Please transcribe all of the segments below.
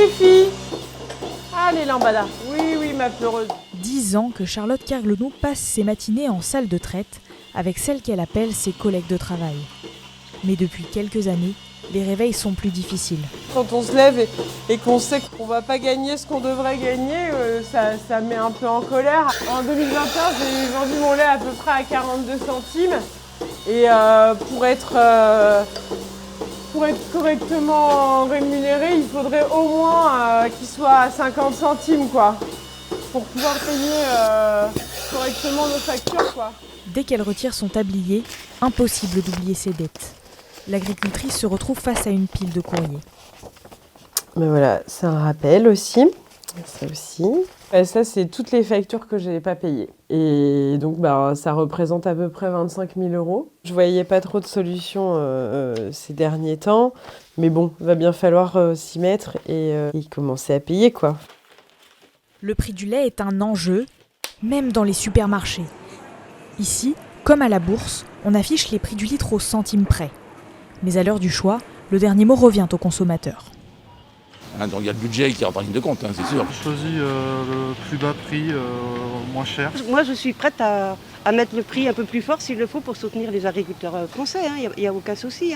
les filles. Allez, lambada. Oui, oui, ma peureuse. 10 ans que Charlotte Kerglonou passe ses matinées en salle de traite avec celles qu'elle appelle ses collègues de travail. Mais depuis quelques années, les réveils sont plus difficiles. Quand on se lève et qu'on sait qu'on va pas gagner ce qu'on devrait gagner, ça met un peu en colère. En 2021, j'ai vendu mon lait à peu près à 42 centimes. Et pour être correctement rémunéré, il faudrait au moins qu'il soit à 50 centimes, quoi, pour pouvoir payer correctement nos factures, quoi. Dès qu'elle retire son tablier, impossible d'oublier ses dettes. L'agricultrice se retrouve face à une pile de courriers. Mais voilà, c'est un rappel aussi. Ça aussi. Et ça, c'est toutes les factures que je n'ai pas payées. Et donc, ça représente à peu près 25 000 €. Je ne voyais pas trop de solutions ces derniers temps. Mais bon, il va bien falloir s'y mettre et commencer à payer, quoi. Le prix du lait est un enjeu, même dans les supermarchés. Ici, comme à la bourse, on affiche les prix du litre au centime près. Mais à l'heure du choix, le dernier mot revient au consommateur. Donc il y a le budget qui rentre en ligne de compte, c'est sûr. J'ai choisi le plus bas prix, moins cher. Moi, je suis prête à mettre le prix un peu plus fort s'il le faut pour soutenir les agriculteurs français. Il n'y a aucun souci.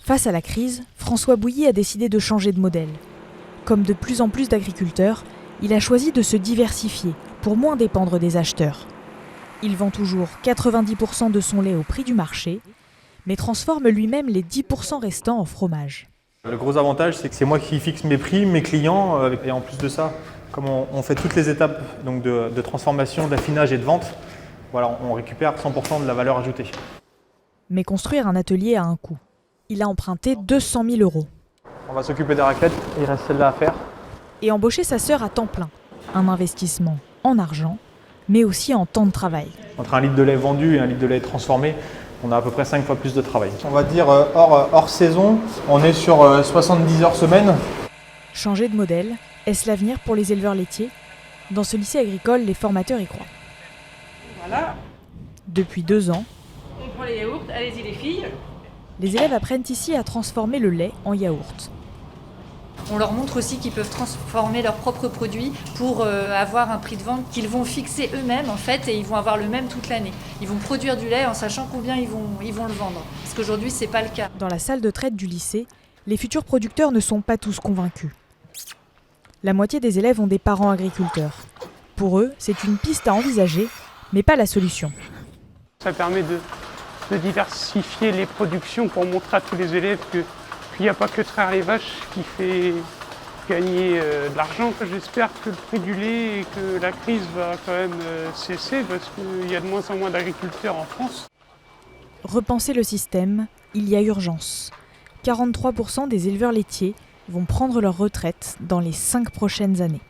Face à la crise, François Bouilly a décidé de changer de modèle. Comme de plus en plus d'agriculteurs, il a choisi de se diversifier pour moins dépendre des acheteurs. Il vend toujours 90% de son lait au prix du marché, mais transforme lui-même les 10% restants en fromage. Le gros avantage, c'est que c'est moi qui fixe mes prix, mes clients, et en plus de ça, comme on fait toutes les étapes donc de transformation, d'affinage et de vente, voilà, on récupère 100% de la valeur ajoutée. Mais construire un atelier a un coût. Il a emprunté 200 000 €. On va s'occuper des raclettes, il reste celle-là à faire. Et embaucher sa sœur à temps plein. Un investissement en argent, mais aussi en temps de travail. Entre un litre de lait vendu et un litre de lait transformé, on a à peu près 5 fois plus de travail. On va dire hors saison, on est sur 70 heures semaine. Changer de modèle, est-ce l'avenir pour les éleveurs laitiers ? Dans ce lycée agricole, les formateurs y croient. Voilà. Depuis 2 ans, On prend les yaourts, allez-y les filles. les élèves apprennent ici à transformer le lait en yaourt. On leur montre aussi qu'ils peuvent transformer leurs propres produits pour avoir un prix de vente qu'ils vont fixer eux-mêmes en fait, et ils vont avoir le même toute l'année. Ils vont produire du lait en sachant combien ils vont le vendre. Parce qu'aujourd'hui, c'est pas le cas. Dans la salle de traite du lycée, les futurs producteurs ne sont pas tous convaincus. La moitié des élèves ont des parents agriculteurs. Pour eux, c'est une piste à envisager, mais pas la solution. Ça permet de diversifier les productions pour montrer à tous les élèves qu'il n'y a pas que traire les vaches qui fait gagner de l'argent. J'espère que le prix du lait et que la crise va quand même cesser parce qu'il y a de moins en moins d'agriculteurs en France. Repenser le système, il y a urgence. 43% des éleveurs laitiers vont prendre leur retraite dans les 5 prochaines années.